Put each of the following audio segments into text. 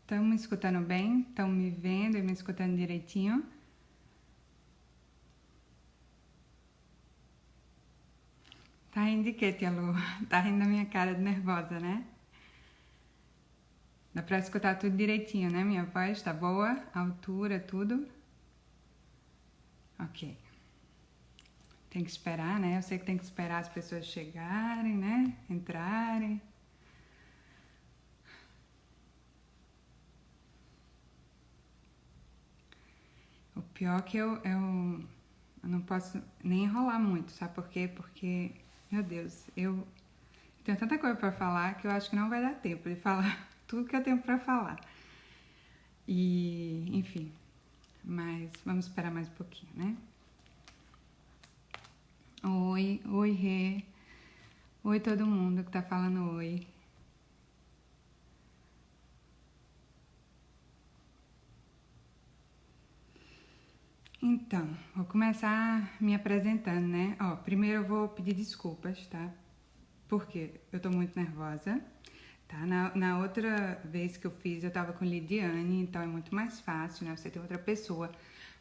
Estão me escutando bem? Estão me vendo e me escutando direitinho? Tá rindo de quê, tia Lu? Tá rindo da minha cara de nervosa, né? Dá pra escutar tudo direitinho, né? Minha voz tá boa? A altura, tudo? Ok. Tem que esperar, né? Eu sei que tem que esperar as pessoas chegarem, né? Entrarem. O pior é que eu não posso nem enrolar muito, sabe por quê? Porque, meu Deus, eu tenho tanta coisa pra falar que eu acho que não vai dar tempo de falar tudo que eu tenho pra falar. E, enfim, mas vamos esperar mais um pouquinho, né? Oi, Rê. Oi, todo mundo que tá falando oi. Então, vou começar me apresentando, né? Ó, primeiro eu vou pedir desculpas, tá? Porque eu tô muito nervosa, tá? Na outra vez que eu fiz, eu tava com Lidiane, então é muito mais fácil, né? Você ter outra pessoa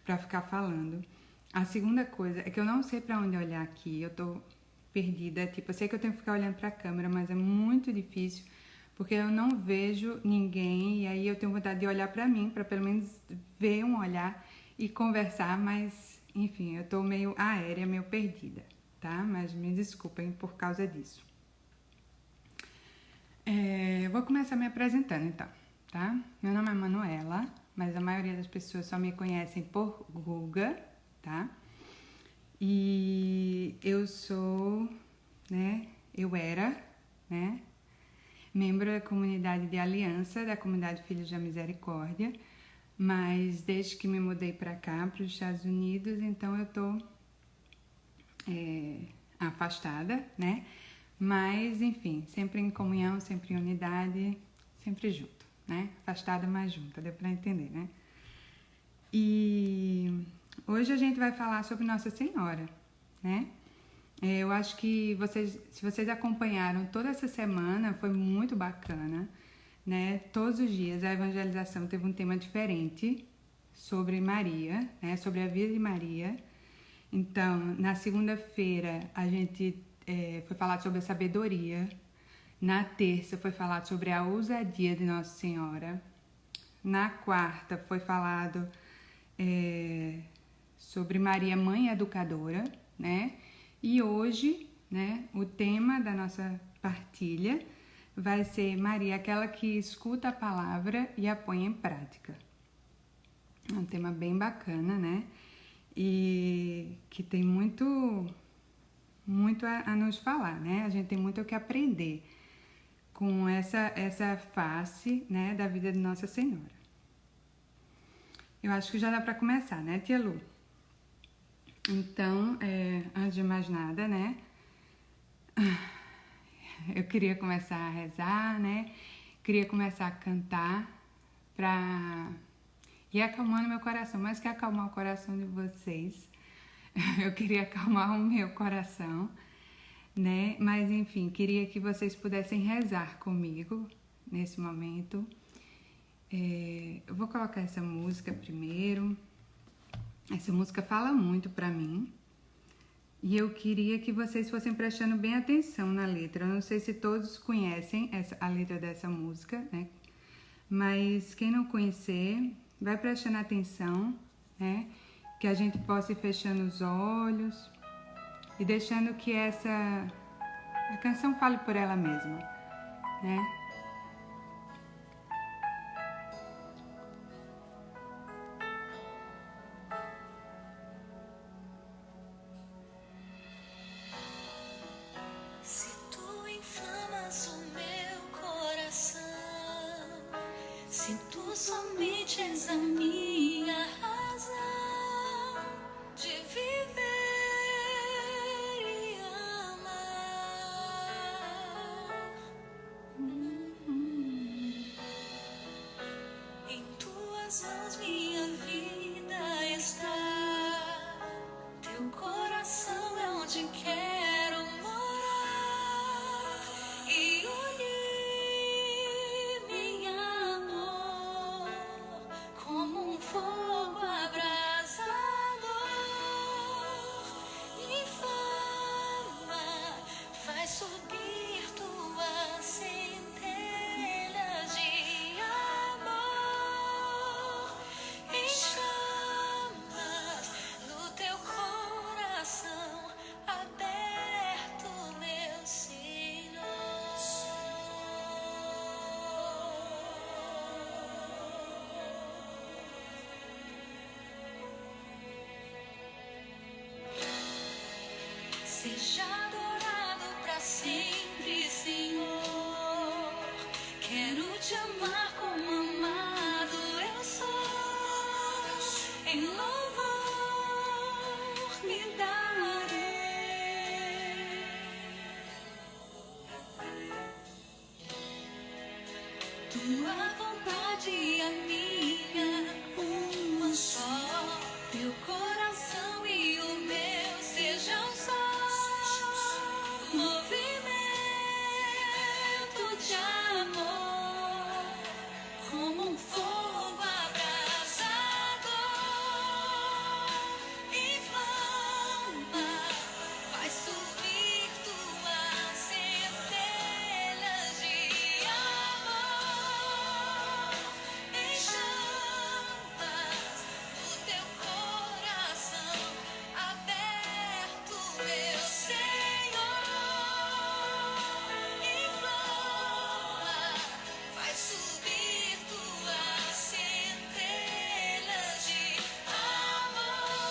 pra ficar falando. A segunda coisa é que eu não sei pra onde olhar aqui, eu tô perdida. Tipo, eu sei que eu tenho que ficar olhando pra câmera, mas é muito difícil, porque eu não vejo ninguém, e aí eu tenho vontade de olhar pra mim, pra pelo menos ver um olhar e conversar, mas enfim, eu tô meio aérea, meio perdida, tá? Mas me desculpem por causa disso. Vou começar me apresentando então, tá? Meu nome é Manuela, mas a maioria das pessoas só me conhecem por Guga, tá? E eu sou, né? Eu era, né? Membro da comunidade de aliança da comunidade Filhos da Misericórdia, mas desde que me mudei para cá, para os Estados Unidos, então eu tô afastada, né? Mas, enfim, sempre em comunhão, sempre em unidade, sempre junto, né? Afastada, mas junta, deu para entender, né? E hoje a gente vai falar sobre Nossa Senhora, né? Eu acho que se vocês acompanharam toda essa semana, foi muito bacana, né? Todos os dias a evangelização teve um tema diferente sobre Maria, né? Sobre a vida de Maria. Então, na segunda-feira a gente foi falar sobre a sabedoria. Na terça foi falado sobre a ousadia de Nossa Senhora. Na quarta foi falado sobre Maria, Mãe Educadora, né? E hoje, né, o tema da nossa partilha vai ser Maria, aquela que escuta a palavra e a põe em prática. É um tema bem bacana, né? E que tem muito a nos falar, né? A gente tem muito o que aprender com essa face, né, da vida de Nossa Senhora. Eu acho que já dá para começar, né, tia Lu? Então, antes de mais nada, né, eu queria começar a rezar, né, queria começar a cantar para ir acalmando meu coração, mais que acalmar o coração de vocês, eu queria acalmar o meu coração, né, mas enfim, queria que vocês pudessem rezar comigo nesse momento. Eu vou colocar essa música primeiro. Essa música fala muito pra mim. E eu queria que vocês fossem prestando bem atenção na letra. Eu não sei se todos conhecem a letra dessa música, né? Mas quem não conhecer, vai prestando atenção, né? Que a gente possa ir fechando os olhos e deixando que a canção fale por ela mesma, né? Se tu somente és a minha razão de viver e amar, em tuas mãos minha vida está, teu coração é onde quero morar. E olhe minha dor, Quero te amar como amado eu sou. Em louvor me darei. Tua vontade é minha, uma só. Teu coração e o meu sejam só. Movimento de amor, como um fogo abrasador. Inflama, faz subir tuas centelhas de amor. Em chamas do teu coração aberto, meu Senhor. Inflama, faz subir tuas centelhas de amor.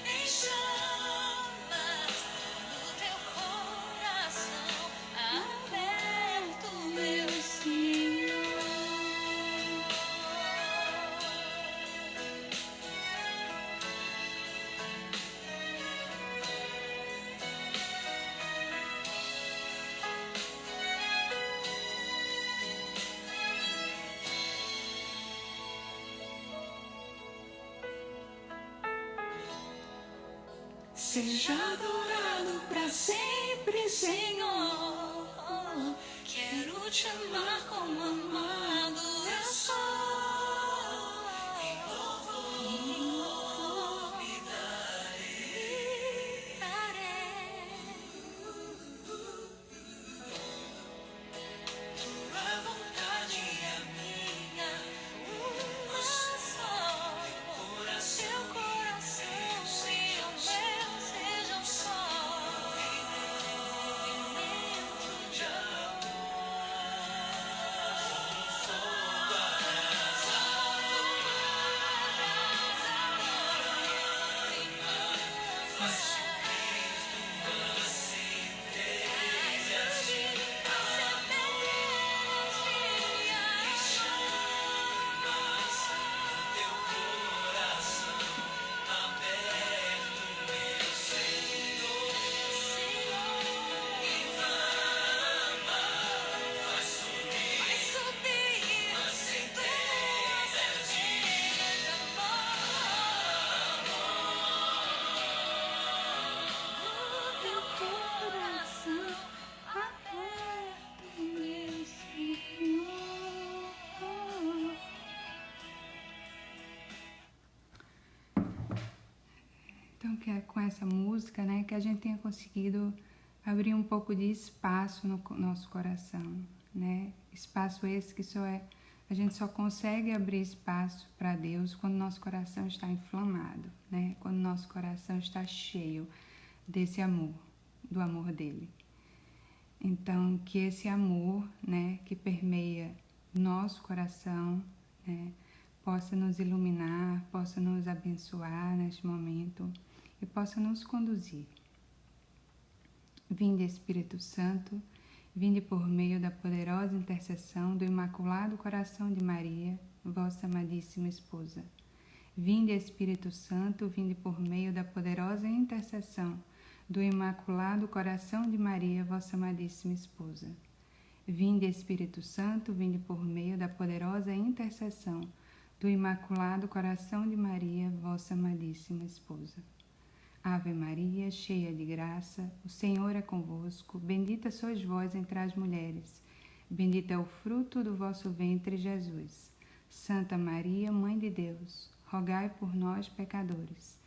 Em chamas do teu coração aberto, meu Senhor. Seja adorado para sempre, Senhor. Quero te amar como amado eu sou. Em louvor me darei. Tua vontade é minha, uma só. Seu coração e o meu sejam só. Movimento de Então, que é com essa música, né, que a gente tenha conseguido abrir um pouco de espaço no nosso coração, né? Espaço esse que a gente só consegue abrir espaço para Deus quando nosso coração está inflamado, né? Quando nosso coração está cheio desse amor, do amor dele. Então, que esse amor, né, que permeia nosso coração, né, possa nos iluminar, possa nos abençoar neste momento e possa nos conduzir. Vinde, Espírito Santo, vinde por meio da poderosa intercessão do Imaculado Coração de Maria, vossa amadíssima esposa. Vinde, Espírito Santo, vinde por meio da poderosa intercessão do Imaculado Coração de Maria, vossa amadíssima esposa. Vinde, Espírito Santo, vinde por meio da poderosa intercessão do Imaculado Coração de Maria, vossa amadíssima esposa. Ave Maria, cheia de graça, o Senhor é convosco, bendita sois vós entre as mulheres, bendito é o fruto do vosso ventre, Jesus. Santa Maria, Mãe de Deus, rogai por nós, pecadores,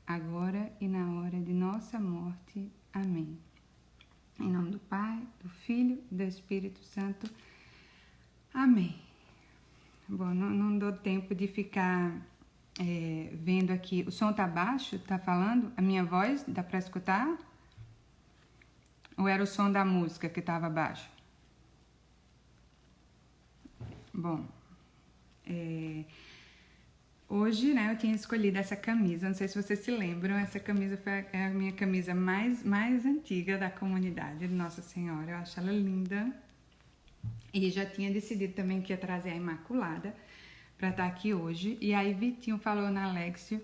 agora e na hora de nossa morte. Amém. Em nome do Pai, do Filho e do Espírito Santo. Amém. Bom, não dou tempo de ficar vendo aqui. O som tá baixo? Tá falando? A minha voz dá para escutar? Ou era o som da música que estava baixo? Bom, hoje, né, eu tinha escolhido essa camisa. Não sei se vocês se lembram, essa camisa foi a minha camisa mais antiga da comunidade de Nossa Senhora. Eu acho ela linda. E já tinha decidido também que ia trazer a Imaculada para estar aqui hoje. E aí Vitinho falou na Alexio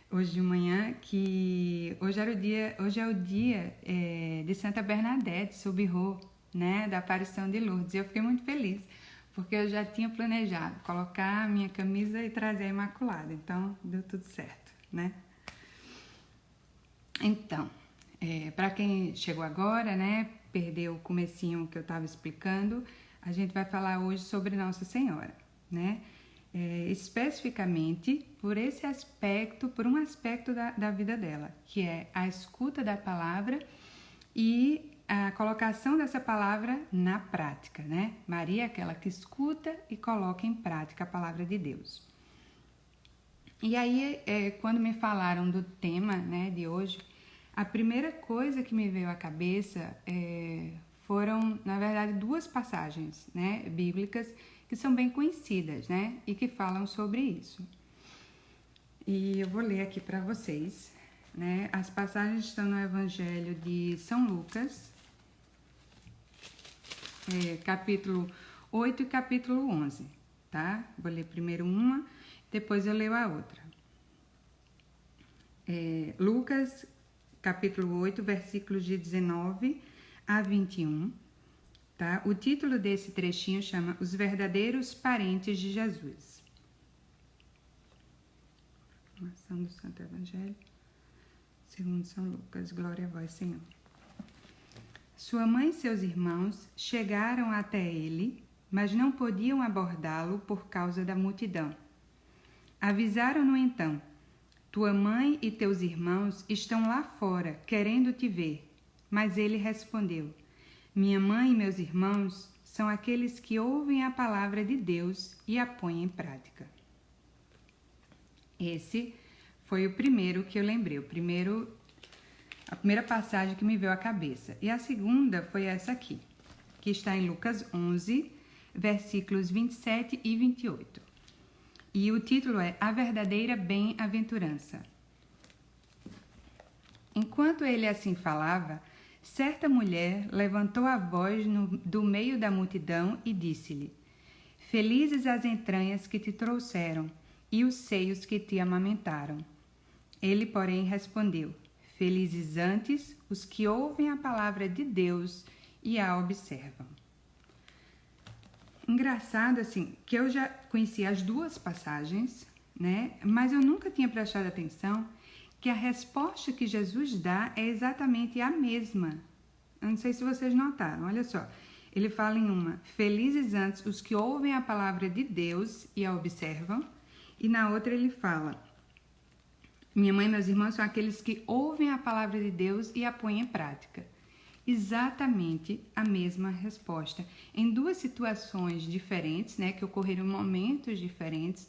hoje de manhã que hoje é o dia de Santa Bernadette, Soubirô, né, da aparição de Lourdes. E eu fiquei muito feliz, porque eu já tinha planejado colocar a minha camisa e trazer a Imaculada. Então, deu tudo certo, né? Então, para quem chegou agora, né, perdeu o comecinho que eu estava explicando, a gente vai falar hoje sobre Nossa Senhora, né? Especificamente por um aspecto da vida dela, que é a escuta da palavra e a colocação dessa palavra na prática, né? Maria é aquela que escuta e coloca em prática a palavra de Deus. E aí, quando me falaram do tema, né, de hoje, a primeira coisa que me veio à cabeça foram, na verdade, duas passagens, né, bíblicas que são bem conhecidas, né, e que falam sobre isso. E eu vou ler aqui para vocês, né? As passagens estão no Evangelho de São Lucas, capítulo 8 e capítulo 11, tá? Vou ler primeiro uma, depois eu leio a outra. Lucas, capítulo 8, versículos de 19 a 21, tá? O título desse trechinho chama Os Verdadeiros Parentes de Jesus. Proclamação do Santo Evangelho segundo São Lucas. Glória a vós, Senhor. Sua mãe e seus irmãos chegaram até ele, mas não podiam abordá-lo por causa da multidão. Avisaram-no então: tua mãe e teus irmãos estão lá fora, querendo te ver. Mas ele respondeu: minha mãe e meus irmãos são aqueles que ouvem a palavra de Deus e a põem em prática. Esse foi o primeiro que eu lembrei, a primeira passagem que me veio à cabeça. E a segunda foi essa aqui, que está em Lucas 11, versículos 27 e 28. E o título é A Verdadeira Bem-aventurança. Enquanto ele assim falava, certa mulher levantou a voz do meio da multidão e disse-lhe: felizes as entranhas que te trouxeram e os seios que te amamentaram. Ele, porém, respondeu: felizes antes os que ouvem a palavra de Deus e a observam. Engraçado, assim, que eu já conhecia as duas passagens, né? Mas eu nunca tinha prestado atenção que a resposta que Jesus dá é exatamente a mesma. Eu não sei se vocês notaram, olha só. Ele fala em uma: felizes antes os que ouvem a palavra de Deus e a observam. E na outra ele fala: minha mãe e meus irmãos são aqueles que ouvem a palavra de Deus e a põem em prática. Exatamente a mesma resposta. Em duas situações diferentes, né, que ocorreram em momentos diferentes,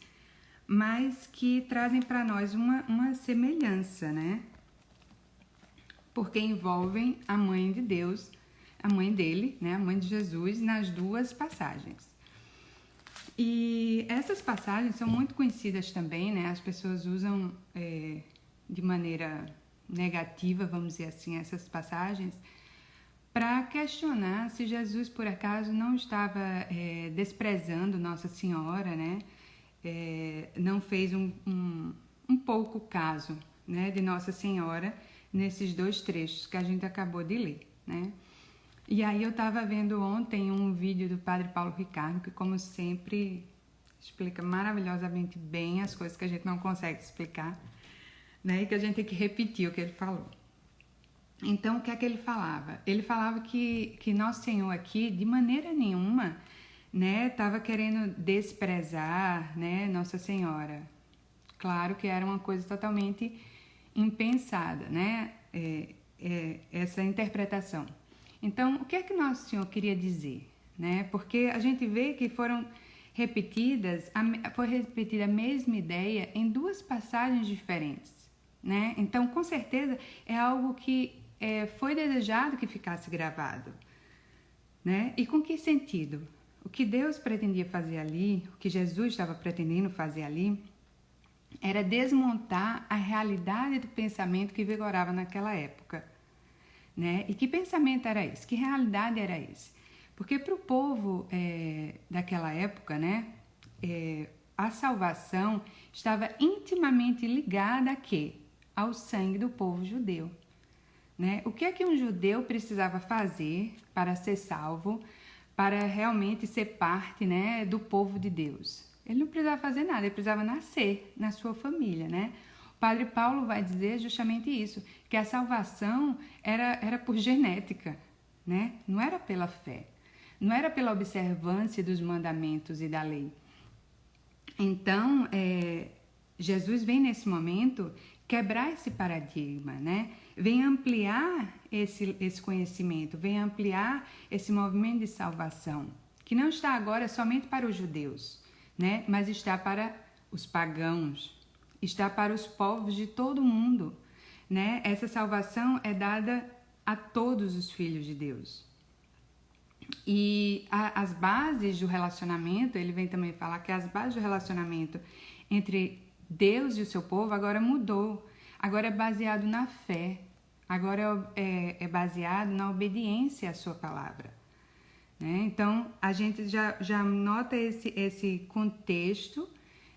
mas que trazem para nós uma semelhança, né? Porque envolvem a mãe de Deus, a mãe dele, né, a mãe de Jesus, nas duas passagens. E essas passagens são muito conhecidas também, né? As pessoas usam de maneira negativa, vamos dizer assim, essas passagens, para questionar se Jesus, por acaso, não estava desprezando Nossa Senhora, né? Não fez um pouco caso, né, de Nossa Senhora nesses dois trechos que a gente acabou de ler, né? E aí eu estava vendo ontem um vídeo do Padre Paulo Ricardo, que, como sempre, explica maravilhosamente bem as coisas que a gente não consegue explicar, né? E que a gente tem que repetir o que ele falou. Então, o que é que ele falava? Ele falava que Nosso Senhor aqui, de maneira nenhuma, né, estava querendo desprezar, né, Nossa Senhora. Claro que era uma coisa totalmente impensada, né, essa interpretação. Então, o que é que Nosso Senhor queria dizer, né? Porque a gente vê que foi repetida a mesma ideia em duas passagens diferentes, né? Então, com certeza, é algo que foi desejado que ficasse gravado, né? E com que sentido? O que Deus pretendia fazer ali, o que Jesus estava pretendendo fazer ali, era desmontar a realidade do pensamento que vigorava naquela época, né? E que pensamento era esse? Que realidade era esse? Porque para o povo daquela época, né? A salvação estava intimamente ligada a quê? Ao sangue do povo judeu, né? O que é que um judeu precisava fazer para ser salvo, para realmente ser parte, né, do povo de Deus? Ele não precisava fazer nada, ele precisava nascer na sua família, né? O Padre Paulo vai dizer justamente isso, que a salvação era por genética, né? Não era pela fé, não era pela observância dos mandamentos e da lei. Então, Jesus vem nesse momento quebrar esse paradigma, né? Vem ampliar esse conhecimento, vem ampliar esse movimento de salvação, que não está agora somente para os judeus, né? Mas está para os pagãos, está para os povos de todo o mundo, né? Essa salvação é dada a todos os filhos de Deus. E as bases do relacionamento, ele vem também falar que as bases do relacionamento entre Deus e o seu povo agora mudou. Agora é baseado na fé. Agora é baseado na obediência à sua palavra, né? Então, a gente já nota esse contexto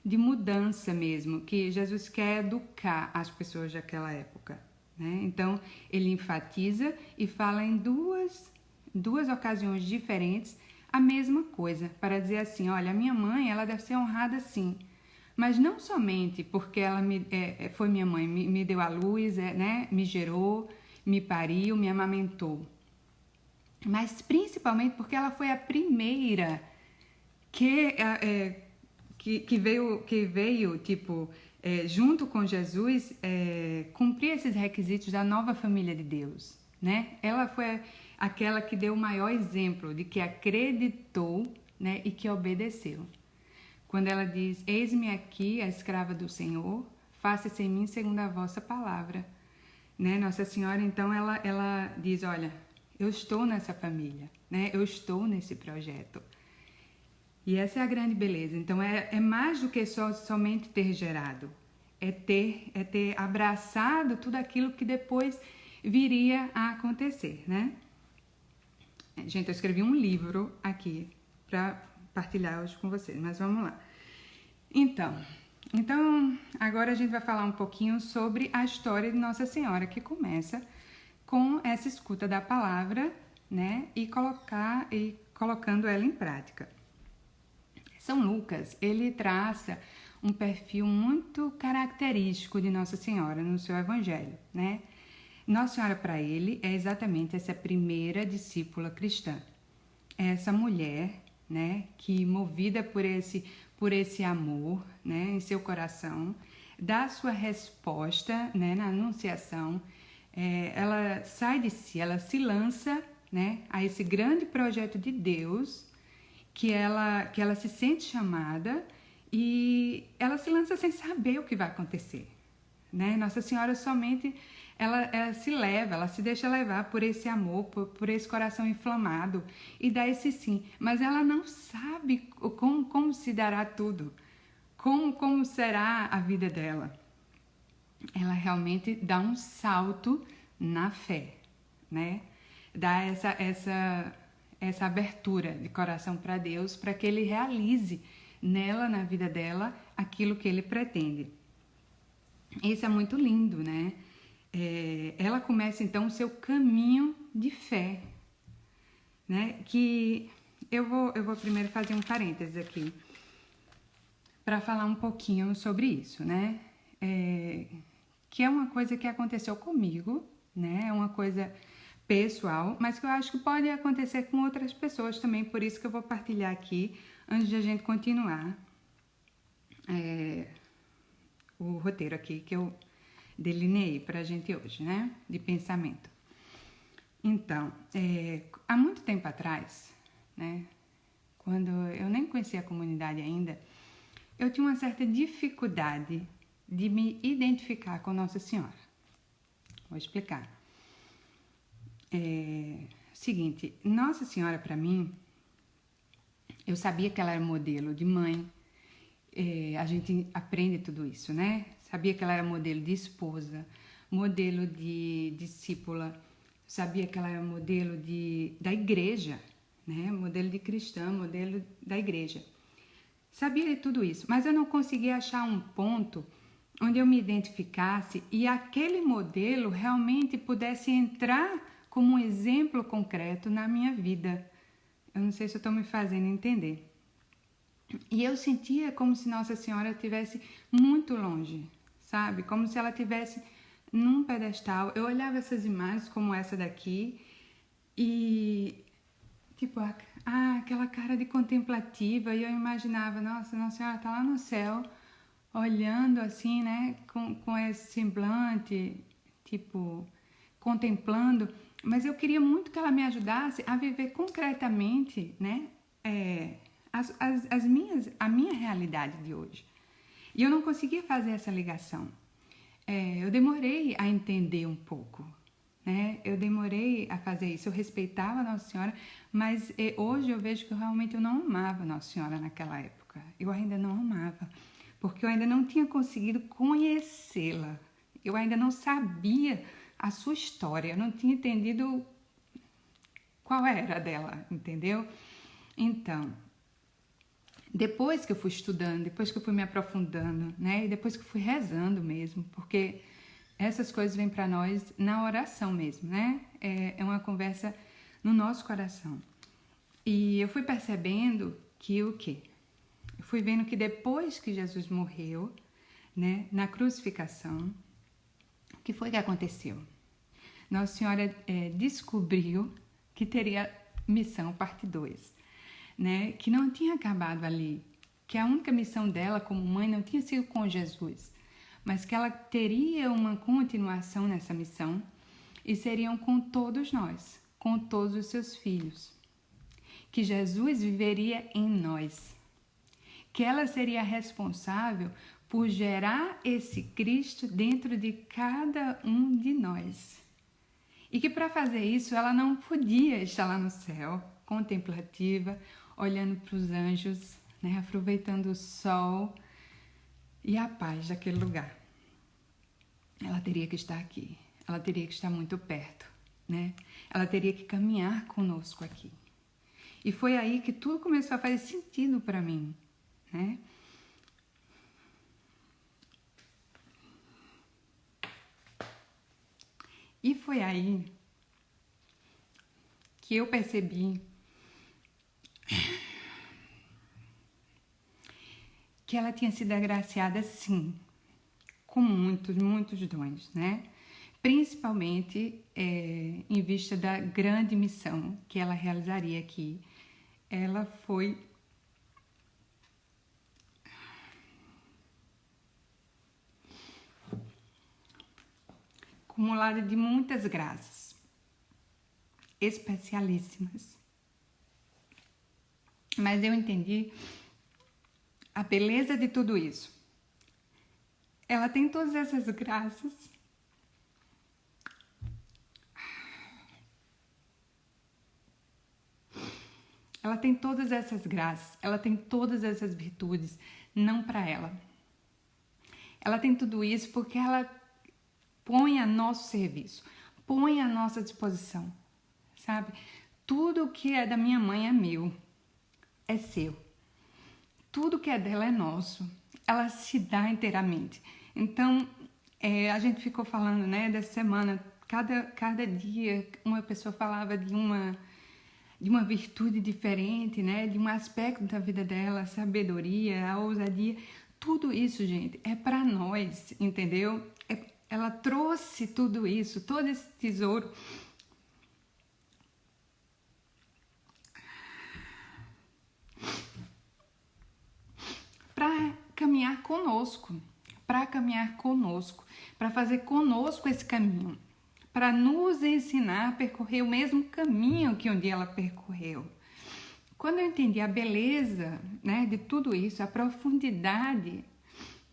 de mudança mesmo, que Jesus quer educar as pessoas daquela época, né? Então, ele enfatiza e fala em duas ocasiões diferentes a mesma coisa, para dizer assim, olha, a minha mãe, ela deve ser honrada sim, mas não somente porque ela foi minha mãe, me deu à luz, né, me gerou, me pariu, me amamentou, mas principalmente porque ela foi a primeira que veio tipo, junto com Jesus, cumprir esses requisitos da nova família de Deus, né? Ela foi aquela que deu o maior exemplo de que acreditou, né, e que obedeceu. Quando ela diz, eis-me aqui, a escrava do Senhor, faça-se em mim segundo a vossa palavra, né? Nossa Senhora, então, ela diz, olha, eu estou nessa família, né? Eu estou nesse projeto. E essa é a grande beleza. Então, é mais do que somente ter gerado. É ter abraçado tudo aquilo que depois viria a acontecer, né? Gente, eu escrevi um livro aqui para partilhar hoje com vocês, mas vamos lá. Então, agora a gente vai falar um pouquinho sobre a história de Nossa Senhora, que começa com essa escuta da palavra, né? E colocando ela em prática. São Lucas, ele traça um perfil muito característico de Nossa Senhora no seu evangelho, né? Nossa Senhora, para ele, é exatamente essa primeira discípula cristã. É essa mulher, né, que movida por esse amor, né, em seu coração, dá sua resposta, né, na anunciação, ela sai de si, ela se lança, né, a esse grande projeto de Deus, que ela se sente chamada e ela se lança sem saber o que vai acontecer, né? Nossa Senhora somente ela se deixa levar por esse amor, por esse coração inflamado e dá esse sim, mas ela não sabe como se dará tudo, como será a vida dela. Ela realmente dá um salto na fé, né? Dá essa abertura de coração para Deus, para que Ele realize nela, na vida dela, aquilo que Ele pretende. Isso é muito lindo, né? Ela começa então o seu caminho de fé, né? Que eu vou primeiro fazer um parênteses aqui para falar um pouquinho sobre isso, né? Que é uma coisa que aconteceu comigo, né? É uma coisa pessoal, mas que eu acho que pode acontecer com outras pessoas também, por isso que eu vou partilhar aqui antes de a gente continuar o roteiro aqui que eu delineei para a gente hoje, né? De pensamento. Então, há muito tempo atrás, né? Quando eu nem conhecia a comunidade ainda, eu tinha uma certa dificuldade de me identificar com Nossa Senhora. Vou explicar. Seguinte, Nossa Senhora para mim, eu sabia que ela era modelo de mãe, a gente aprende tudo isso, né? Sabia que ela era modelo de esposa, modelo de discípula, sabia que ela era modelo da igreja, né? Modelo de cristã, modelo da igreja. Sabia de tudo isso, mas eu não conseguia achar um ponto onde eu me identificasse e aquele modelo realmente pudesse entrar como um exemplo concreto na minha vida. Eu não sei se eu estou me fazendo entender. E eu sentia como se Nossa Senhora estivesse muito longe, sabe? Como se ela estivesse num pedestal. Eu olhava essas imagens como essa daqui e, tipo, aquela cara de contemplativa, e eu imaginava, Nossa Senhora está lá no céu, olhando assim, né, com esse semblante, tipo, contemplando, mas eu queria muito que ela me ajudasse a viver concretamente, né, a minha realidade de hoje. E eu não conseguia fazer essa ligação. Eu demorei a entender um pouco, né? Eu demorei a fazer isso. Eu respeitava a Nossa Senhora, mas hoje eu vejo que realmente eu não amava a Nossa Senhora naquela época. Eu ainda não amava, porque eu ainda não tinha conseguido conhecê-la. Eu ainda não sabia a sua história, eu não tinha entendido qual era dela, entendeu? Então, depois que eu fui estudando, depois que eu fui me aprofundando, né? E depois que eu fui rezando mesmo, porque essas coisas vêm para nós na oração mesmo, né? É uma conversa no nosso coração. E eu fui percebendo que o quê? Eu fui vendo que depois que Jesus morreu, né, na crucificação, o que foi que aconteceu? Nossa Senhora descobriu que teria missão parte 2, né, que não tinha acabado ali, que a única missão dela como mãe não tinha sido com Jesus, mas que ela teria uma continuação nessa missão e seriam com todos nós, com todos os seus filhos, que Jesus viveria em nós, que ela seria responsável por gerar esse Cristo dentro de cada um de nós. E que para fazer isso ela não podia estar lá no céu, contemplativa, olhando para os anjos, né, aproveitando o sol e a paz daquele lugar. Ela teria que estar aqui, ela teria que estar muito perto, né? Ela teria que caminhar conosco aqui. E foi aí que tudo começou a fazer sentido para mim, né? E foi aí que eu percebi que ela tinha sido agraciada, sim, com muitos dons, né? Principalmente em vista da grande missão que ela realizaria aqui. Ela foi acumulada de muitas graças, especialíssimas. Mas eu entendi a beleza de tudo isso. Ela tem todas essas graças. Ela tem todas essas graças, ela tem todas essas virtudes, não para ela. Ela tem tudo isso porque ela põe a nosso serviço, põe à nossa disposição, sabe? Tudo que é da minha mãe é meu, é seu. Tudo que é dela é nosso. Ela se dá inteiramente. Então, a gente ficou falando, né, dessa semana, cada dia uma pessoa falava de uma virtude diferente, né, de um aspecto da vida dela, a sabedoria, a ousadia. Tudo isso, gente, é para nós, entendeu? Ela trouxe tudo isso, todo esse tesouro para caminhar conosco, para fazer conosco esse caminho, para nos ensinar a percorrer o mesmo caminho que um dia ela percorreu. Quando eu entendi a beleza, né, de tudo isso, a profundidade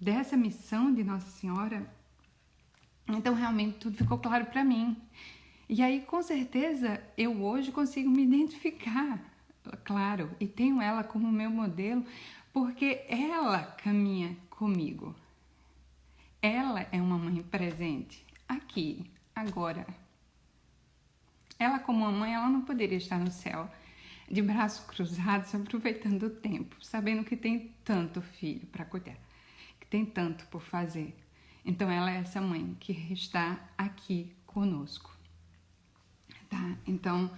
dessa missão de Nossa Senhora, então realmente tudo ficou claro para mim. E aí, com certeza, eu hoje consigo me identificar, claro, e tenho ela como meu modelo, porque ela caminha comigo. Ela é uma mãe presente, aqui, agora. Ela como uma mãe, ela não poderia estar no céu. de braços cruzados, aproveitando o tempo, sabendo que tem tanto filho para cuidar, que tem tanto por fazer. Então ela é essa mãe que está aqui conosco, tá? Então,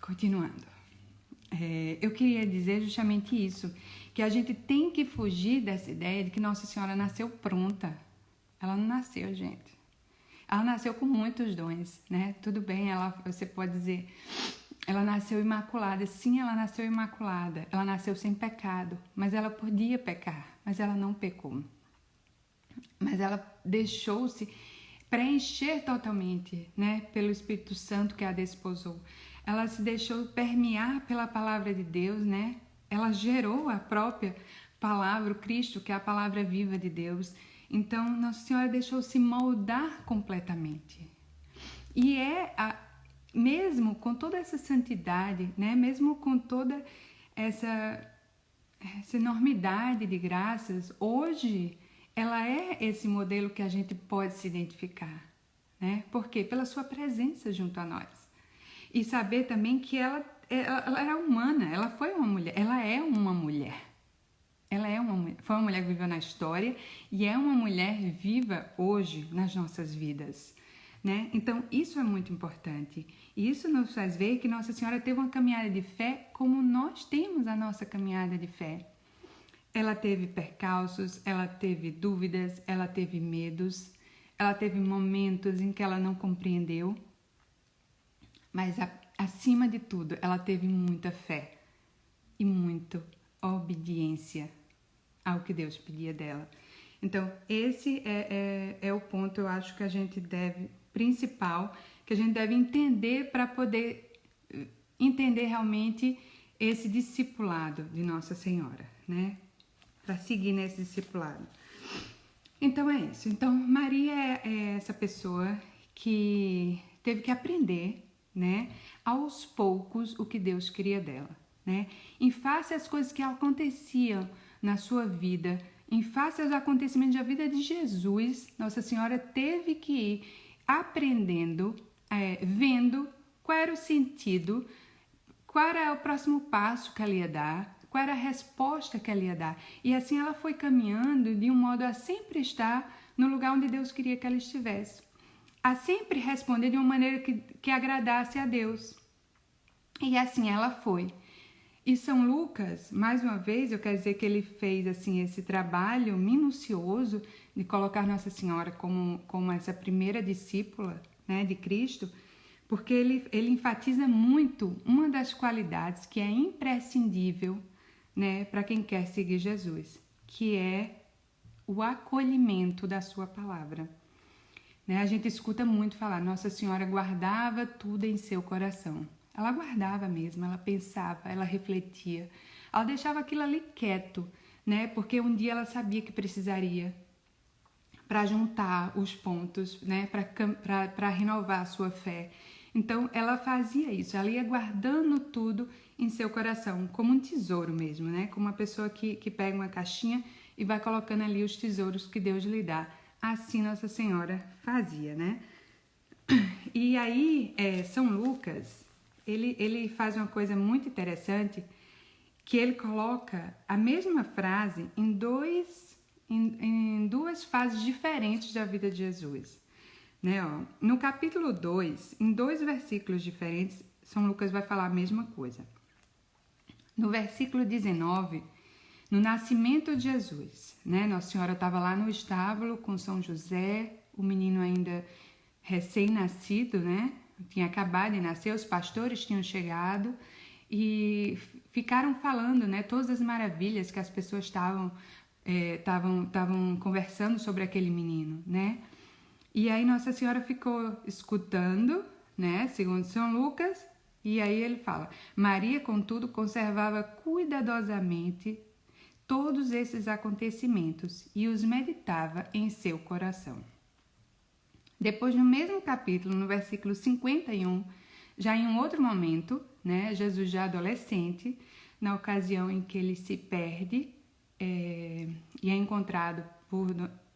continuando. Eu queria dizer justamente isso, que a gente tem que fugir dessa ideia de que Nossa Senhora nasceu pronta. Ela não nasceu, gente. Ela nasceu com muitos dons, né? Tudo bem, você pode dizer, ela nasceu imaculada. Sim, ela nasceu imaculada. Ela nasceu sem pecado, mas ela podia pecar, mas ela não pecou. Mas ela deixou-se preencher totalmente, né, pelo Espírito Santo que a desposou. Ela se deixou permear pela palavra de Deus, né? Ela gerou a própria palavra, o Cristo, que é a palavra viva de Deus. Então, Nossa Senhora deixou-se moldar completamente. E mesmo com toda essa santidade, né? Mesmo com toda essa enormidade de graças, hoje ela é esse modelo que a gente pode se identificar, né? Por quê? Pela sua presença junto a nós. E saber também que ela era humana, ela foi uma mulher, ela é uma mulher. Foi uma mulher que viveu na história e é uma mulher viva hoje nas nossas vidas, né? Então, isso é muito importante. E isso nos faz ver que Nossa Senhora teve uma caminhada de fé como nós temos a nossa caminhada de fé. Ela teve percalços, ela teve dúvidas, ela teve medos, ela teve momentos em que ela não compreendeu, mas acima de tudo, ela teve muita fé e muita obediência ao que Deus pedia dela. Então, esse é o ponto, eu acho, que a gente deve, principal, que a gente deve entender para poder entender realmente esse discipulado de Nossa Senhora, né? Para seguir nesse discipulado. Então é isso. Então Maria é essa pessoa que teve que aprender, né, aos poucos o que Deus queria dela, né? Em face às coisas que aconteciam na sua vida, em face aos acontecimentos da vida de Jesus, Nossa Senhora teve que ir aprendendo, vendo qual era o sentido, qual era o próximo passo que ela ia dar, qual era a resposta que ela ia dar. E assim ela foi caminhando de um modo a sempre estar no lugar onde Deus queria que ela estivesse. A sempre responder de uma maneira que agradasse a Deus. E assim ela foi. E São Lucas, mais uma vez, eu quero dizer que ele fez assim esse trabalho minucioso de colocar Nossa Senhora como essa primeira discípula, né, de Cristo, porque ele enfatiza muito uma das qualidades que é imprescindível, né, para quem quer seguir Jesus, que é o acolhimento da sua palavra. Né? A gente escuta muito falar, Nossa Senhora guardava tudo em seu coração. Ela guardava mesmo, ela pensava, ela refletia, ela deixava aquilo ali quieto, né? Porque um dia ela sabia que precisaria para juntar os pontos, né? Para renovar a sua fé. Então ela fazia isso, ela ia guardando tudo em seu coração, como um tesouro mesmo, né? Como uma pessoa que pega uma caixinha e vai colocando ali os tesouros que Deus lhe dá. Assim Nossa Senhora fazia, né? E aí, São Lucas, ele faz uma coisa muito interessante, que ele coloca a mesma frase em duas fases diferentes da vida de Jesus. Né? Ó, no capítulo 2, em 2 versículos diferentes, São Lucas vai falar a mesma coisa. No versículo 19, no nascimento de Jesus, né? Nossa Senhora estava lá no estábulo com São José, o menino ainda recém-nascido, né? Tinha acabado de nascer, os pastores tinham chegado e ficaram falando, né? Todas as maravilhas que as pessoas estavam conversando sobre aquele menino, né? E aí Nossa Senhora ficou escutando, né? Segundo São Lucas, e aí ele fala, Maria, contudo, conservava cuidadosamente todos esses acontecimentos e os meditava em seu coração. Depois, no mesmo capítulo, no versículo 51, já em um outro momento, né, Jesus já adolescente, na ocasião em que ele se perde e é encontrado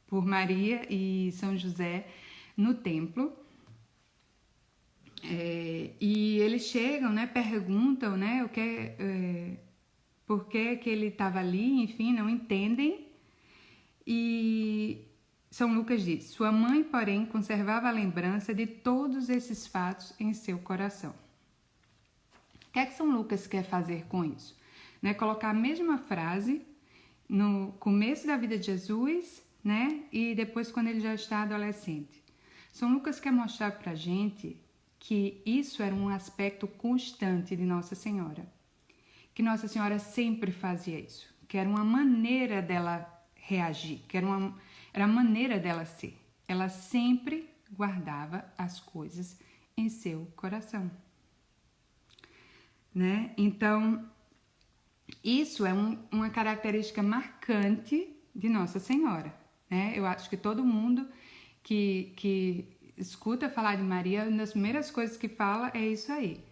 por Maria e São José no templo, E eles chegam, né, perguntam, né, por que ele estava ali, enfim, não entendem. E São Lucas diz: sua mãe, porém, conservava a lembrança de todos esses fatos em seu coração. O que é que São Lucas quer fazer com isso? Né, colocar a mesma frase no começo da vida de Jesus, né, e depois quando ele já está adolescente. São Lucas quer mostrar para a gente que isso era um aspecto constante de Nossa Senhora. Que Nossa Senhora sempre fazia isso. Que era uma maneira dela reagir. Que era a maneira dela ser. Ela sempre guardava as coisas em seu coração. Né? Então, isso é uma característica marcante de Nossa Senhora. Né? Eu acho que todo mundo que escuta falar de Maria, uma das primeiras coisas que fala é isso aí.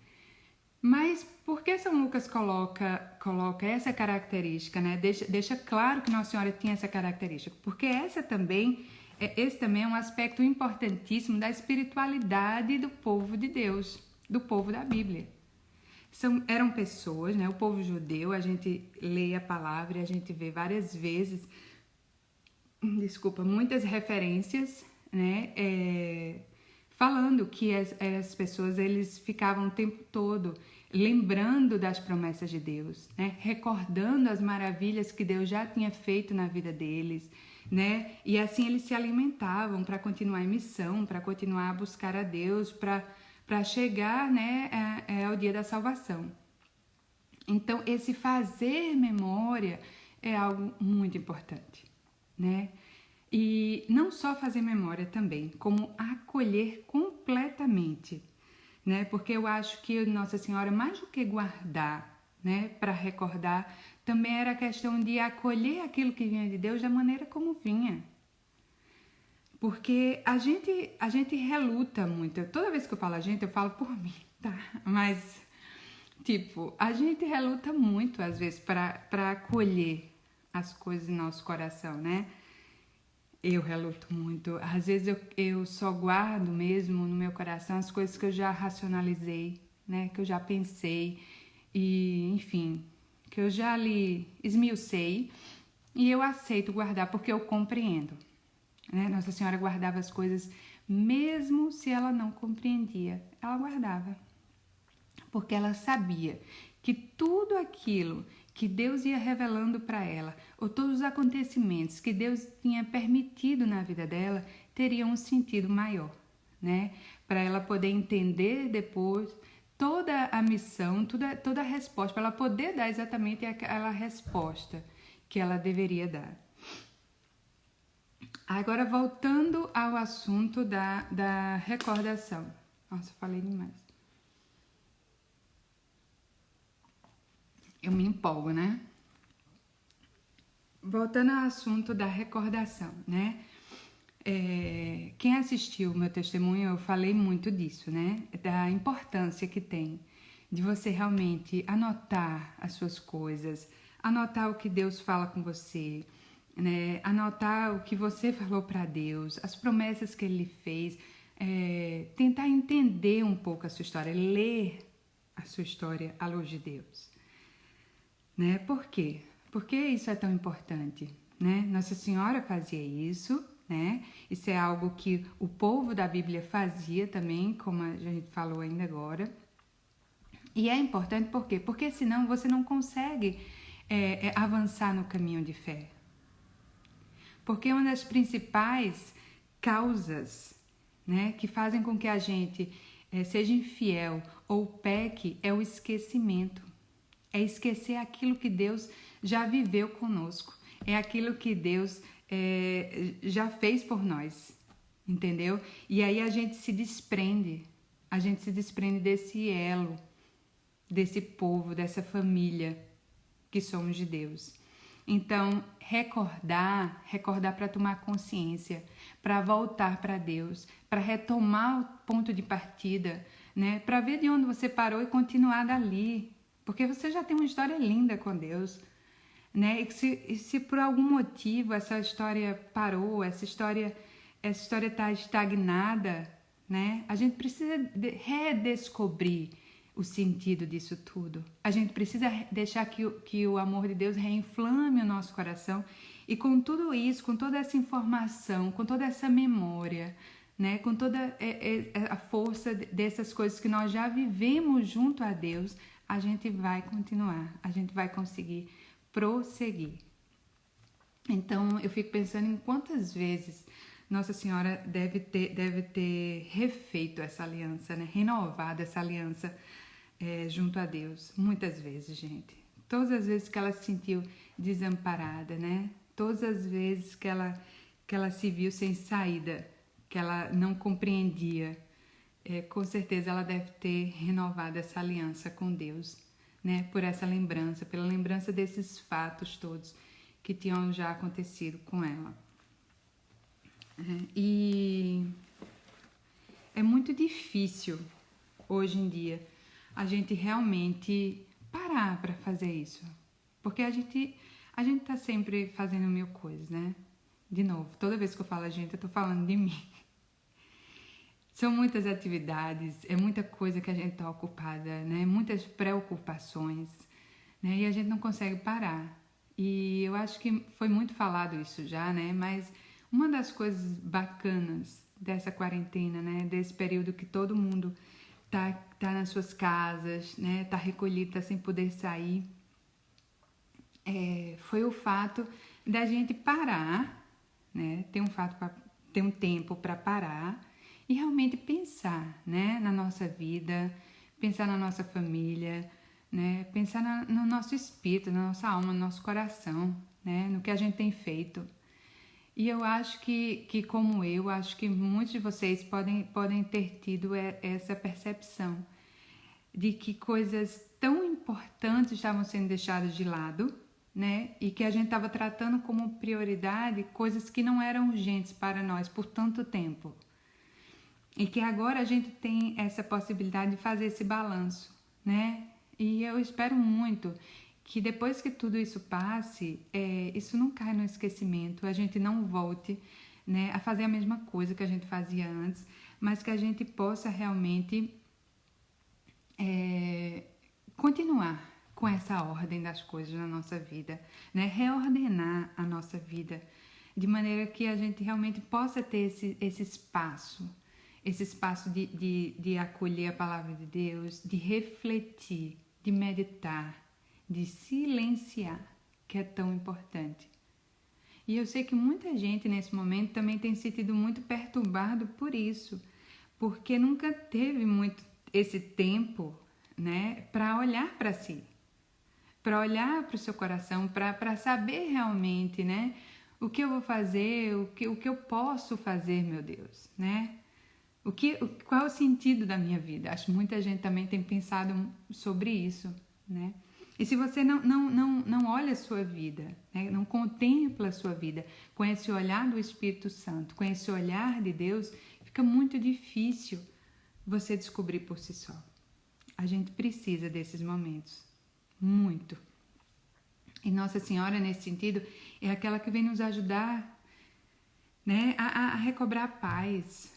Mas por que São Lucas coloca essa característica, né? Deixa claro que Nossa Senhora tinha essa característica, porque esse também é um aspecto importantíssimo da espiritualidade do povo de Deus, do povo da Bíblia. Eram pessoas, né? O povo judeu, a gente lê a palavra e a gente vê várias vezes, muitas referências, né? Falando que as pessoas eles ficavam o tempo todo lembrando das promessas de Deus, né? Recordando as maravilhas que Deus já tinha feito na vida deles, né? E assim eles se alimentavam para continuar em missão, para continuar a buscar a Deus, para chegar, né, ao dia da salvação. Então, esse fazer memória é algo muito importante, né? E não só fazer memória também, como acolher completamente, né? Porque eu acho que Nossa Senhora, mais do que guardar, né, para recordar, também era a questão de acolher aquilo que vinha de Deus da maneira como vinha. Porque a gente reluta muito. Toda vez que eu falo a gente, eu falo por mim, tá? Mas, a gente reluta muito, às vezes, para acolher as coisas em nosso coração, né? Eu reluto muito. Às vezes eu só guardo mesmo no meu coração as coisas que eu já racionalizei, né? Que eu já pensei e, enfim, que eu já ali esmiucei e eu aceito guardar porque eu compreendo. Né? Nossa Senhora guardava as coisas mesmo se ela não compreendia. Ela guardava. Porque ela sabia que tudo aquilo que Deus ia revelando para ela, ou todos os acontecimentos que Deus tinha permitido na vida dela, teriam um sentido maior, né? Para ela poder entender depois toda a missão, toda a resposta, para ela poder dar exatamente aquela resposta que ela deveria dar. Agora, voltando ao assunto da recordação. Nossa, falei demais. Eu me empolgo, né? Voltando ao assunto da recordação, né? Quem assistiu o meu testemunho, eu falei muito disso, né? Da importância que tem de você realmente anotar as suas coisas, anotar o que Deus fala com você, né? Anotar o que você falou para Deus, as promessas que Ele fez, tentar entender um pouco a sua história, ler a sua história à luz de Deus. Né? Por quê? Por que isso é tão importante? Né? Nossa Senhora fazia isso, né? Isso é algo que o povo da Bíblia fazia também, como a gente falou ainda agora. E é importante por quê? Porque senão você não consegue avançar no caminho de fé. Porque uma das principais causas, né, que fazem com que a gente seja infiel ou peque é o esquecimento. É esquecer aquilo que Deus já viveu conosco. É aquilo que Deus já fez por nós. Entendeu? E aí a gente se desprende. A gente se desprende desse elo, desse povo, dessa família que somos de Deus. Então, recordar para tomar consciência, para voltar para Deus, para retomar o ponto de partida, né? Para ver de onde você parou e continuar dali. Porque você já tem uma história linda com Deus, né? E se por algum motivo essa história parou, essa história está estagnada, né? A gente precisa redescobrir o sentido disso tudo. A gente precisa deixar que o amor de Deus reinflame o nosso coração e com tudo isso, com toda essa informação, com toda essa memória, né? Com toda a força dessas coisas que nós já vivemos junto a Deus, a gente vai continuar, a gente vai conseguir prosseguir. Então, eu fico pensando em quantas vezes Nossa Senhora deve ter refeito essa aliança, né? Renovado essa aliança junto a Deus. Muitas vezes, gente. Todas as vezes que ela se sentiu desamparada, né? Todas as vezes que ela se viu sem saída, que ela não compreendia, com certeza ela deve ter renovado essa aliança com Deus, né? Por essa lembrança, pela lembrança desses fatos todos que tinham já acontecido com ela. E é muito difícil hoje em dia a gente realmente parar para fazer isso, porque a gente tá sempre fazendo mil coisas, né? De novo, toda vez que eu falo a gente, eu tô falando de mim. São muitas atividades, é muita coisa que a gente tá ocupada, né? Muitas preocupações, né? E a gente não consegue parar. E eu acho que foi muito falado isso já, né? Mas uma das coisas bacanas dessa quarentena, né? Desse período que todo mundo tá nas suas casas, né? Tá recolhido, tá sem poder sair, foi o fato da gente parar, né? Ter um tempo para parar e realmente pensar, né? Na nossa vida, pensar na nossa família, né? Pensar no nosso espírito, na nossa alma, no nosso coração, né? No que a gente tem feito. E eu acho que como eu, acho que muitos de vocês podem ter tido essa percepção de que coisas tão importantes estavam sendo deixadas de lado, né? E que a gente estava tratando como prioridade coisas que não eram urgentes para nós por tanto tempo. E que agora a gente tem essa possibilidade de fazer esse balanço, né? E eu espero muito que depois que tudo isso passe, isso não caia no esquecimento, a gente não volte, né, a fazer a mesma coisa que a gente fazia antes, mas que a gente possa realmente continuar com essa ordem das coisas na nossa vida, né? Reordenar a nossa vida de maneira que a gente realmente possa ter esse espaço de acolher a palavra de Deus, de refletir, de meditar, de silenciar, que é tão importante. E eu sei que muita gente nesse momento também tem se sentido muito perturbado por isso, porque nunca teve muito esse tempo, né, para olhar para si, para olhar para o seu coração, para saber realmente, né, o que eu vou fazer, o que eu posso fazer, meu Deus, né? Qual é o sentido da minha vida? Acho que muita gente também tem pensado sobre isso, né? E se você não olha a sua vida, né? Não contempla a sua vida com esse olhar do Espírito Santo, com esse olhar de Deus, fica muito difícil você descobrir por si só. A gente precisa desses momentos, muito. E Nossa Senhora, nesse sentido, é aquela que vem nos ajudar, né, a recobrar a paz,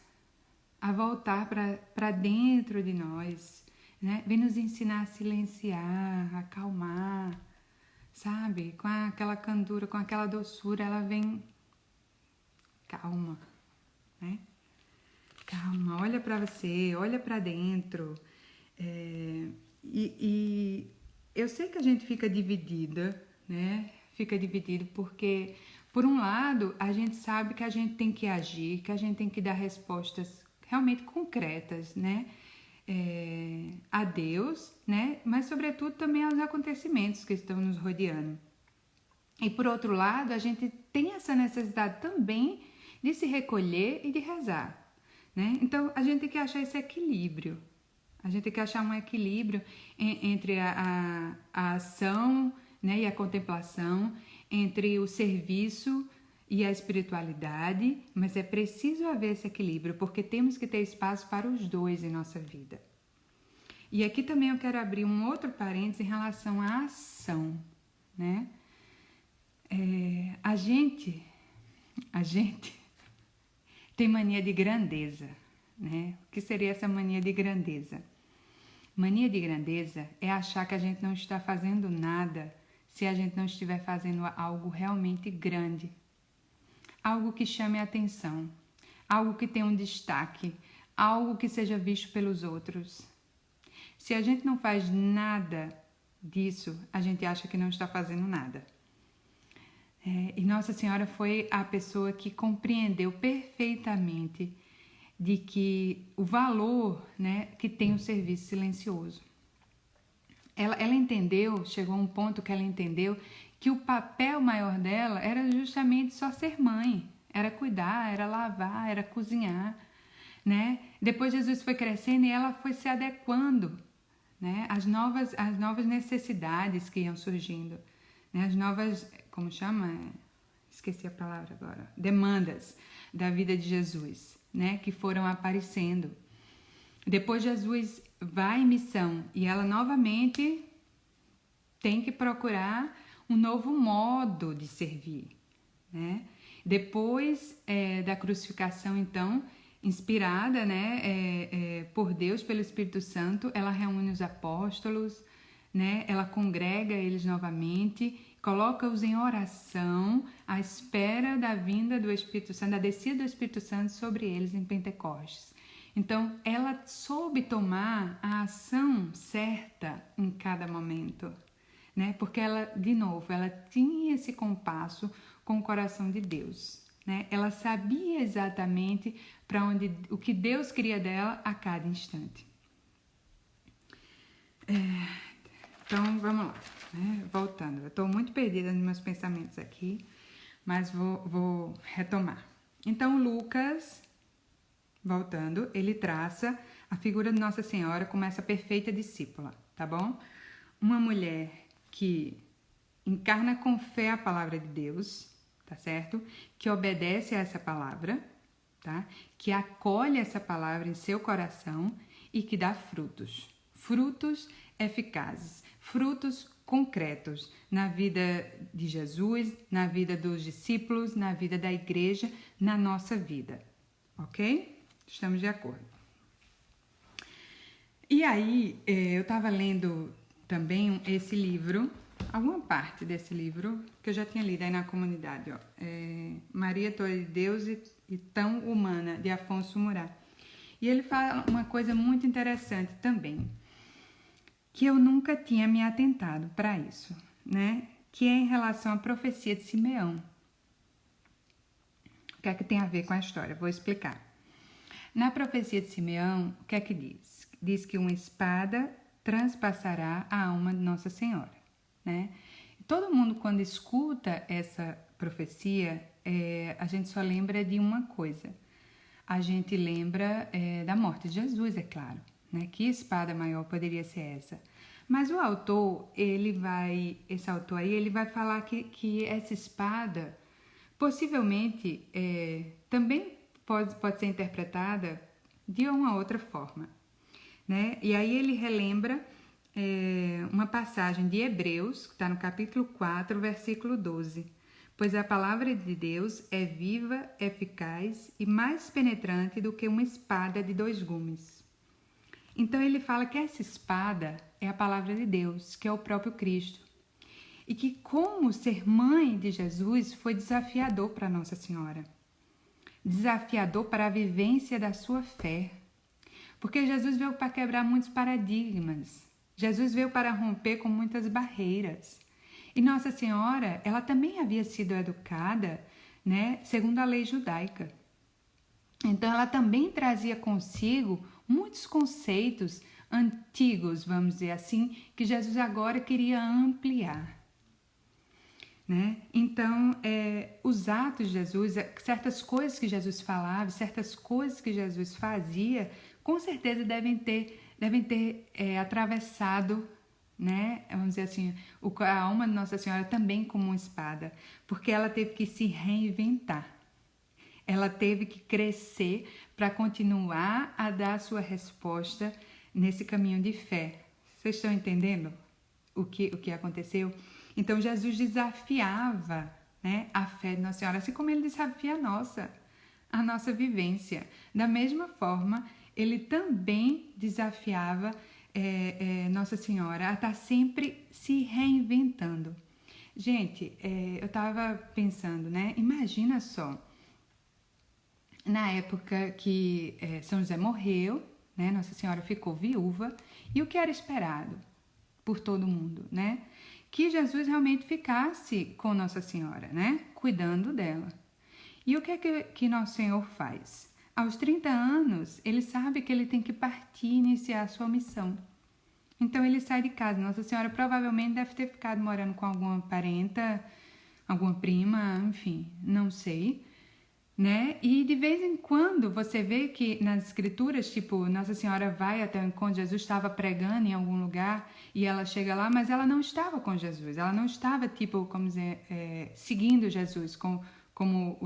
a voltar para dentro de nós, né? Vem nos ensinar a silenciar, a acalmar, sabe? Com aquela candura, com aquela doçura, ela vem calma, né? Calma, olha para você, olha para dentro. E eu sei que a gente fica dividida, né? Fica dividido porque, por um lado, a gente sabe que a gente tem que agir, que a gente tem que dar respostas realmente concretas, né? A Deus, né? Mas sobretudo também aos acontecimentos que estão nos rodeando. E por outro lado, a gente tem essa necessidade também de se recolher e de rezar, né? Então a gente tem que achar esse equilíbrio. A gente tem que achar um equilíbrio entre a ação, né, e a contemplação, entre o serviço e a espiritualidade, mas é preciso haver esse equilíbrio, porque temos que ter espaço para os dois em nossa vida. E aqui também eu quero abrir um outro parênteses em relação à ação, né? A gente tem mania de grandeza, né? O que seria essa mania de grandeza? Mania de grandeza é achar que a gente não está fazendo nada se a gente não estiver fazendo algo realmente grande, algo que chame a atenção, algo que tenha um destaque, algo que seja visto pelos outros. Se a gente não faz nada disso, a gente acha que não está fazendo nada. E Nossa Senhora foi a pessoa que compreendeu perfeitamente de que o valor, né, que tem o serviço silencioso. Ela entendeu, chegou a um ponto que ela entendeu que o papel maior dela era justamente só ser mãe, era cuidar, era lavar, era cozinhar, né? Depois Jesus foi crescendo e ela foi se adequando, né, às novas necessidades que iam surgindo, né? As novas, como chama? Esqueci a palavra agora. Demandas da vida de Jesus, né, que foram aparecendo. Depois Jesus vai em missão e ela novamente tem que procurar um novo modo de servir, né? Depois da crucificação, então, inspirada, né, por Deus, pelo Espírito Santo, ela reúne os apóstolos, né? Ela congrega eles novamente, coloca-os em oração à espera da vinda do Espírito Santo, da descida do Espírito Santo sobre eles em Pentecostes. Então, ela soube tomar a ação certa em cada momento, né? Porque ela, de novo, ela tinha esse compasso com o coração de Deus, né? Ela sabia exatamente para onde, o que Deus queria dela a cada instante. Então, vamos lá, né? Voltando. Eu estou muito perdida nos meus pensamentos aqui, mas vou retomar. Então, Lucas, voltando, ele traça a figura de Nossa Senhora como essa perfeita discípula, tá bom? Uma mulher que encarna com fé a palavra de Deus, tá certo? Que obedece a essa palavra, tá? Que acolhe essa palavra em seu coração e que dá frutos. Frutos eficazes, frutos concretos na vida de Jesus, na vida dos discípulos, na vida da igreja, na nossa vida, ok? Estamos de acordo. E aí, eu estava lendo também esse livro, alguma parte desse livro, que eu já tinha lido aí na comunidade, ó. Maria, Torre de Deus e Tão Humana, de Afonso Murat. E ele fala uma coisa muito interessante também, que eu nunca tinha me atentado para isso, né? Que é em relação à profecia de Simeão. O que é que tem a ver com a história? Vou explicar. Na profecia de Simeão, o que é que diz? Diz que uma espada transpassará a alma de Nossa Senhora, né? Todo mundo, quando escuta essa profecia, a gente só lembra de uma coisa. A gente lembra da morte de Jesus, é claro, né? Que espada maior poderia ser essa? Mas o autor, esse autor aí, ele vai falar que essa espada, possivelmente, também pode ser interpretada de uma outra forma, né? E aí ele relembra uma passagem de Hebreus, que está no capítulo 4, versículo 12. Pois a palavra de Deus é viva, eficaz e mais penetrante do que uma espada de 2 gumes. Então ele fala que essa espada é a palavra de Deus, que é o próprio Cristo. E que como ser mãe de Jesus foi desafiador para Nossa Senhora. Desafiador para a vivência da sua fé. Porque Jesus veio para quebrar muitos paradigmas. Jesus veio para romper com muitas barreiras. E Nossa Senhora, ela também havia sido educada, né, segundo a lei judaica. Então, ela também trazia consigo muitos conceitos antigos, vamos dizer assim, que Jesus agora queria ampliar, né? Então, os atos de Jesus, certas coisas que Jesus falava, certas coisas que Jesus fazia, com certeza devem ter atravessado, né? Vamos dizer assim, a alma de Nossa Senhora também como uma espada, porque ela teve que se reinventar. Ela teve que crescer para continuar a dar a sua resposta nesse caminho de fé. Vocês estão entendendo o que aconteceu? Então, Jesus desafiava, né, a fé de Nossa Senhora, assim como ele desafia a nossa. a nossa vivência. Da mesma forma, ele também desafiava Nossa Senhora a estar sempre se reinventando. Gente, eu estava pensando, né? Imagina só, na época que São José morreu, né? Nossa Senhora ficou viúva, e o que era esperado por todo mundo, né? Que Jesus realmente ficasse com Nossa Senhora, né? Cuidando dela. E o que é que Nosso Senhor faz? Aos 30 anos, ele sabe que ele tem que partir e iniciar a sua missão. Então ele sai de casa. Nossa Senhora provavelmente deve ter ficado morando com alguma parenta, alguma prima, enfim, não sei, né? E de vez em quando você vê que nas escrituras, tipo, Nossa Senhora vai até o encontro, Jesus estava pregando em algum lugar e ela chega lá, mas ela não estava com Jesus, ela não estava, tipo, como dizer, seguindo Jesus como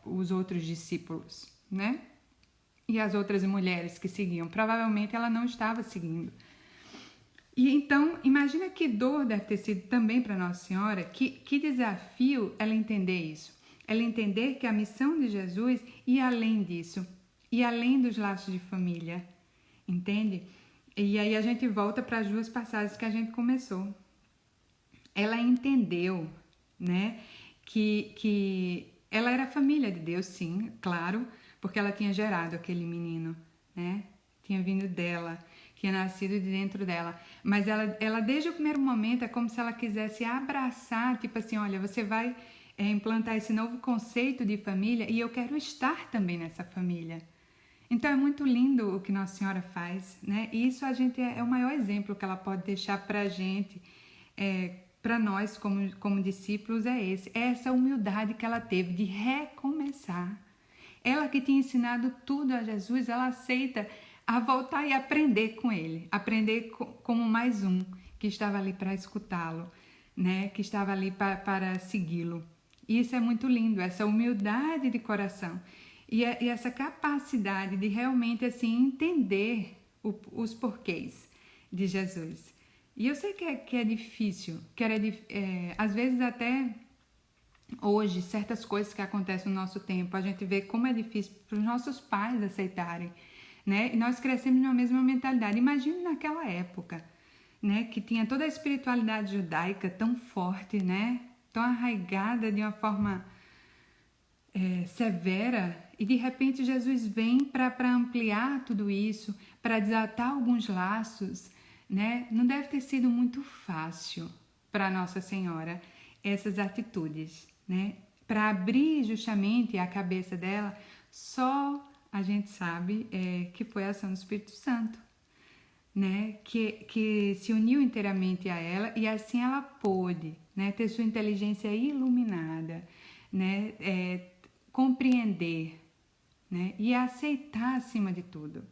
os outros discípulos, né? E as outras mulheres que seguiam, provavelmente ela não estava seguindo. E então, imagina que dor deve ter sido também para Nossa Senhora, que desafio ela entender isso. Ela entender que a missão de Jesus ia além disso, ia além dos laços de família, entende? E aí a gente volta para as duas passagens que a gente começou. Ela entendeu, né, que ela era família de Deus, sim, claro, porque ela tinha gerado aquele menino, né? Tinha vindo dela, tinha nascido de dentro dela. Mas ela desde o primeiro momento, é como se ela quisesse abraçar, tipo assim, olha, você vai implantar esse novo conceito de família e eu quero estar também nessa família. Então é muito lindo o que Nossa Senhora faz, né? E isso a gente é o maior exemplo que ela pode deixar pra gente, para nós como discípulos, é essa humildade que ela teve de recomeçar. Ela que tinha ensinado tudo a Jesus, ela aceita a voltar e aprender com ele, aprender como mais um que estava ali para escutá-lo, né? Que estava ali para segui-lo. E isso é muito lindo, essa humildade de coração e essa capacidade de realmente assim entender os porquês de Jesus. E eu sei que é difícil, às vezes até hoje, certas coisas que acontecem no nosso tempo, a gente vê como é difícil para os nossos pais aceitarem, né? E nós crescemos na mesma mentalidade. Imagine naquela época, né? Que tinha toda a espiritualidade judaica tão forte, né? Tão arraigada de uma forma severa, e de repente Jesus vem para ampliar tudo isso, para desatar alguns laços, né? Não deve ter sido muito fácil para Nossa Senhora essas atitudes, né? Para abrir justamente a cabeça dela, só a gente sabe que foi a ação do Espírito Santo, né? Que se uniu inteiramente a ela e assim ela pôde, né? Ter sua inteligência iluminada, né? Compreender, né? E aceitar acima de tudo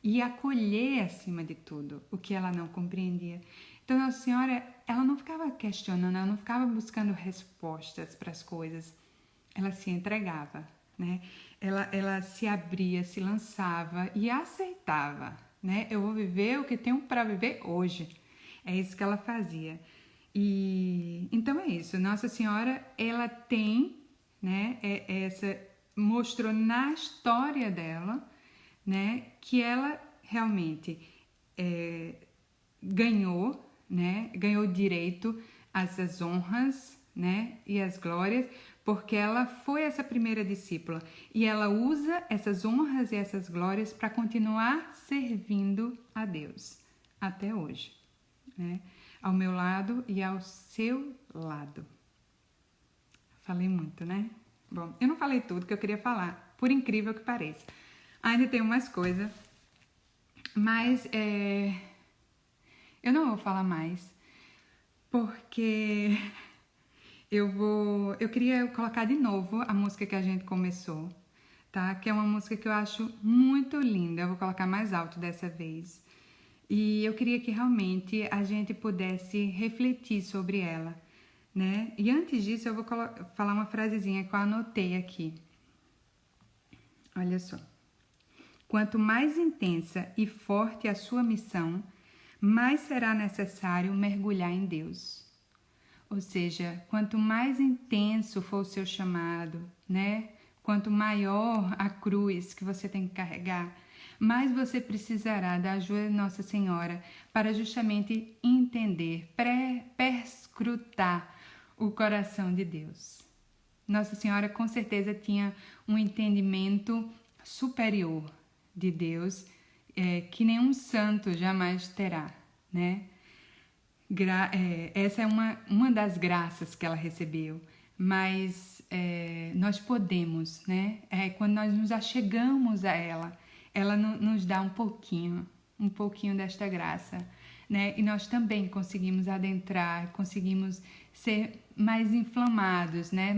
e acolher acima de tudo o que ela não compreendia. Então Nossa Senhora, ela não ficava questionando, ela não ficava buscando respostas para as coisas, ela se entregava, né? Ela se abria, se lançava e aceitava, né? Eu vou viver o que tenho para viver hoje. É isso que ela fazia. E então é isso. Nossa Senhora, ela tem, né? Mostrou na história dela, né? Que ela realmente ganhou, né? Ganhou direito às honras, né? E às glórias, porque ela foi essa primeira discípula e ela usa essas honras e essas glórias para continuar servindo a Deus até hoje, né? Ao meu lado e ao seu lado. Falei muito, né? Bom, eu não falei tudo que eu queria falar, por incrível que pareça. Ainda tem umas coisas, mas eu não vou falar mais, porque eu queria colocar de novo a música que a gente começou, tá? Que é uma música que eu acho muito linda. Eu vou colocar mais alto dessa vez. E eu queria que realmente a gente pudesse refletir sobre ela, né? E antes disso eu vou falar uma frasezinha que eu anotei aqui. Olha só. Quanto mais intensa e forte a sua missão, mais será necessário mergulhar em Deus. Ou seja, quanto mais intenso for o seu chamado, né? quanto maior a cruz que você tem que carregar, mais você precisará da ajuda de Nossa Senhora para justamente entender, perscrutar o coração de Deus. Nossa Senhora com certeza tinha um entendimento superior de Deus, que nenhum santo jamais terá, né? Essa é uma das graças que ela recebeu, mas nós podemos, né? Quando nós nos achegamos a ela nos dá um pouquinho desta graça, né? E nós também conseguimos adentrar, conseguimos ser mais inflamados, né?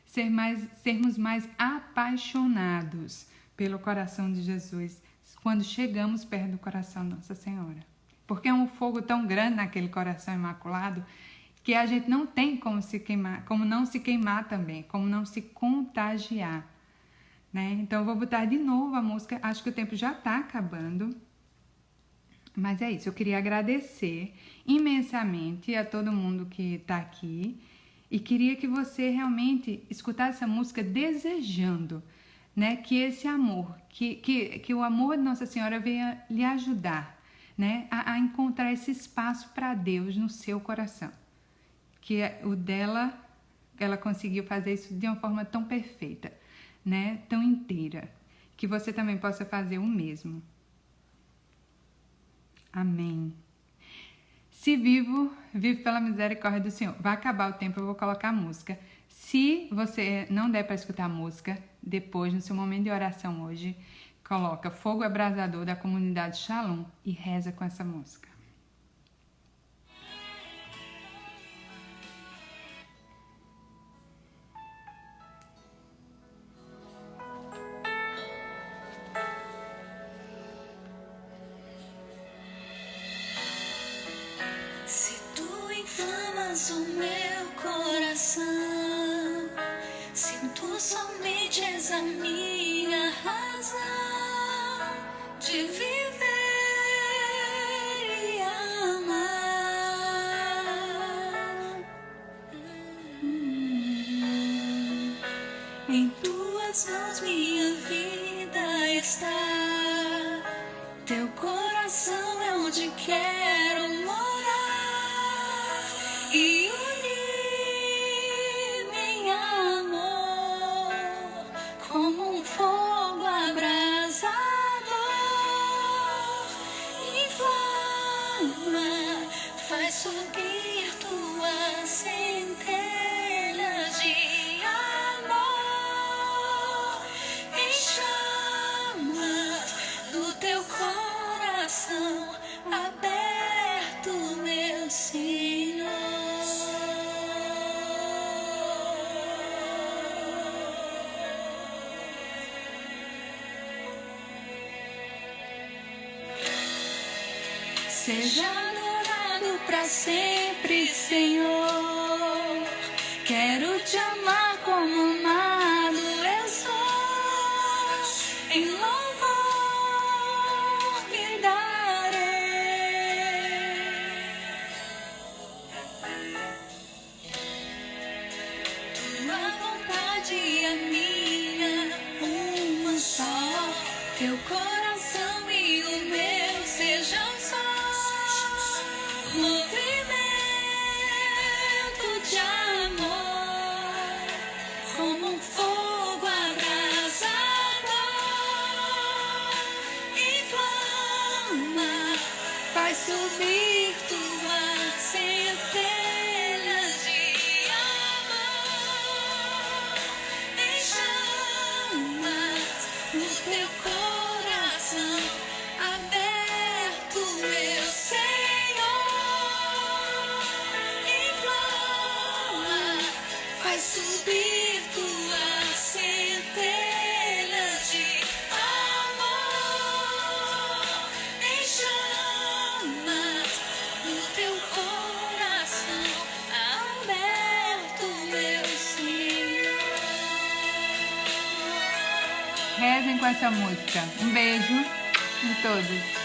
Sermos mais apaixonados pelo coração de Jesus quando chegamos perto do coração de Nossa Senhora. Porque é um fogo tão grande naquele coração imaculado que a gente não tem como se queimar, como não se queimar também, como não se contagiar, né? Então eu vou botar de novo a música, acho que o tempo já está acabando, mas é isso, eu queria agradecer imensamente a todo mundo que está aqui e queria que você realmente escutasse essa música desejando, né, que esse amor, que o amor de Nossa Senhora venha lhe ajudar, né, a encontrar esse espaço para Deus no seu coração, que o dela, ela conseguiu fazer isso de uma forma tão perfeita, né, tão inteira, que você também possa fazer o mesmo. Amém. Se vivo pela misericórdia do Senhor. Vai acabar o tempo, eu vou colocar a música. Se você não der para escutar a música, depois, no seu momento de oração hoje, coloca Fogo Abrasador da Comunidade Shalom e reza com essa música. Se tu inflamas o meu coração, se tu somente és a minha razão de viver e amar, em tuas mãos minha vida está. Teu coração é onde quero morar e unir-me em amor como um fogo abrasador. Inflama, faz subir tuas centelhas de amor em chamas do teu coração aberto, meu Senhor. Seja adorado para sempre, Senhor. Quero te amar como amado eu sou. Em louvor me darei. Tua vontade é minha, uma só. Teu coração e o meu sejam só. Movimento de amor, como um fogo abrasador. Inflama, faz subir tuas centelhas de amor em chamas no teu coração aberto, meu Senhor. Inflama, faz subir tuas centelhas de amor em chamas no teu coração aberto, meu Senhor. Rezem com essa música. Um beijo em todos.